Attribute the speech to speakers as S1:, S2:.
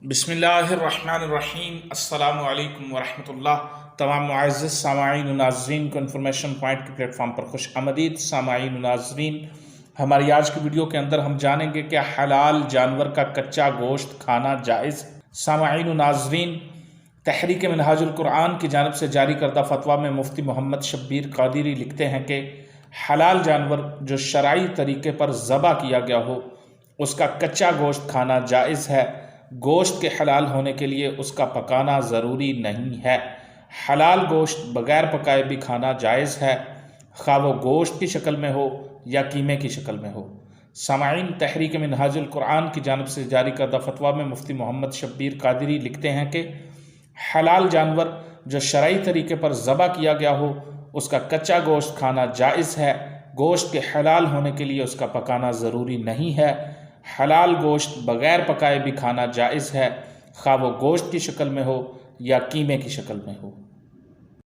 S1: بسم اللہ الرحمن الرحیم۔ السلام علیکم ورحمۃ اللہ۔ تمام معزز سامعین و ناظرین کو انفارمیشن پوائنٹ کے پلیٹ فارم پر خوش آمدید۔ سامعین و ناظرین، ہماری آج کی ویڈیو کے اندر ہم جانیں گے کہ حلال جانور کا کچا گوشت کھانا جائز۔ سامعین و ناظرین، تحریک منہاج القرآن کی جانب سے جاری کردہ فتویٰ میں مفتی محمد شبیر قادری لکھتے ہیں کہ حلال جانور جو شرعی طریقے پر ذبح کیا گیا ہو اس کا کچا گوشت کھانا جائز ہے۔ گوشت کے حلال ہونے کے لیے اس کا پکانا ضروری نہیں ہے۔ حلال گوشت بغیر پکائے بھی کھانا جائز ہے، خواہ وہ گوشت کی شکل میں ہو یا قیمے کی شکل میں ہو۔ سامعین، تحریک منہاج القرآن کی جانب سے جاری کردہ فتویٰ میں مفتی محمد شبیر قادری لکھتے ہیں کہ حلال جانور جو شرعی طریقے پر ذبح کیا گیا ہو اس کا کچا گوشت کھانا جائز ہے۔ گوشت کے حلال ہونے کے لیے اس کا پکانا ضروری نہیں ہے۔ حلال گوشت بغیر پکائے بھی کھانا جائز ہے، خواہ وہ گوشت کی شکل میں ہو یا قیمے کی شکل میں ہو۔